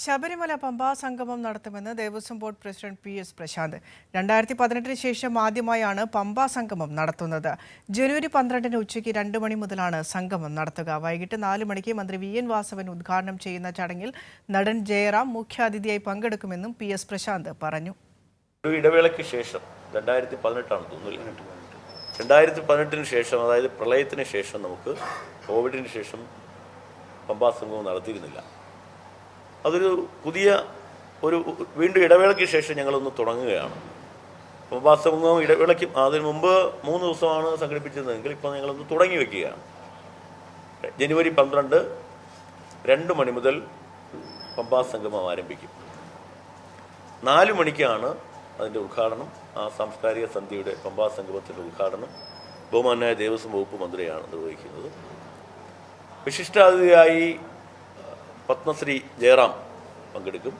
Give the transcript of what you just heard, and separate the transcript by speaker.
Speaker 1: ശബരിമല പമ്പാ സംഗമം നടത്തുമെന്ന് Devaswom board president PS Prashanth. 2018 ശേഷം ആദ്യമായാണ് പമ്പാ സംഗമം നടത്തുന്നത്. ജനുവരി 12 ഉച്ചയ്ക്ക് 2 മണി മുതലാണ് സംഗമം നടത്തുക. വൈകിട്ട് 4 മണിക്ക് മന്ത്രി VN വാസവൻ ഉദ്ഘാടനം ചെയ്യുന്ന ചടങ്ങിൽ നടൻ ജയറാം മുഖ്യാതിഥിയായി പങ്കെടുക്കുമെന്നും PS പ്രശാന്ത് പറഞ്ഞു.
Speaker 2: ഒരു ഇടവേളയ്ക്ക് ശേഷം 2018 ആണ് തോന്നുന്നു. 2018 ശേഷം, അതായത് പ്രളയത്തിന് ശേഷം, നമുക്ക് കോവിഡിന് ശേഷം പമ്പാ സംഗമം നടത്തിയിരുന്നില്ല. അതൊരു പുതിയ വീണ്ടും ഇടവേളയ്ക്ക് ശേഷം ഞങ്ങളൊന്ന് തുടങ്ങുകയാണ്. പമ്പാ സംഗമം ഇടവേളയ്ക്ക് അതിന് മുമ്പ് 3 ദിവസമാണ് സംഘടിപ്പിച്ചിരുന്നതെങ്കിൽ ഇപ്പോൾ ഞങ്ങളൊന്ന് തുടങ്ങി വയ്ക്കുകയാണ്. ജനുവരി 12 2 മണി മുതൽ പമ്പാ സംഗമം ആരംഭിക്കും. 4 മണിക്കാണ് അതിൻ്റെ ഉദ്ഘാടനം. ആ സാംസ്കാരിക സന്ധ്യയുടെ പമ്പാ സംഗമത്തിൻ്റെ ഉദ്ഘാടനം ബഹുമാന്യായ ദേവസ്വം വകുപ്പ് മന്ത്രിയാണ് നിർവഹിക്കുന്നത്. വിശിഷ്ടാതിഥിയായി പത്മശ്രീ ജയറാം പങ്കെടുക്കും.